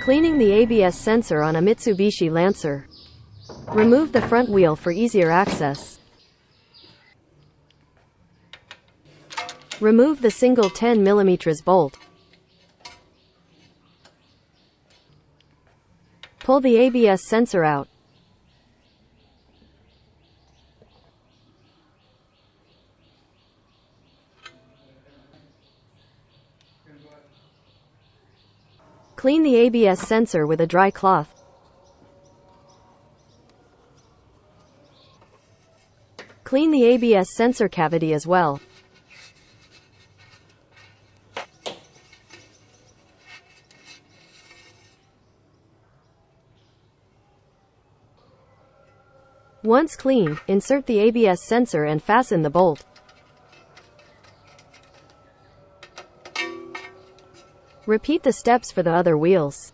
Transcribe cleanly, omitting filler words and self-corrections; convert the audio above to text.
Cleaning the ABS sensor on a Mitsubishi Lancer. Remove the front wheel for easier access. Remove the single 10 mm bolt. Pull the ABS sensor out. Clean the ABS sensor with a dry cloth. Clean the ABS sensor cavity as well. Once clean, insert the ABS sensor and fasten the bolt. Repeat the steps for the other wheels.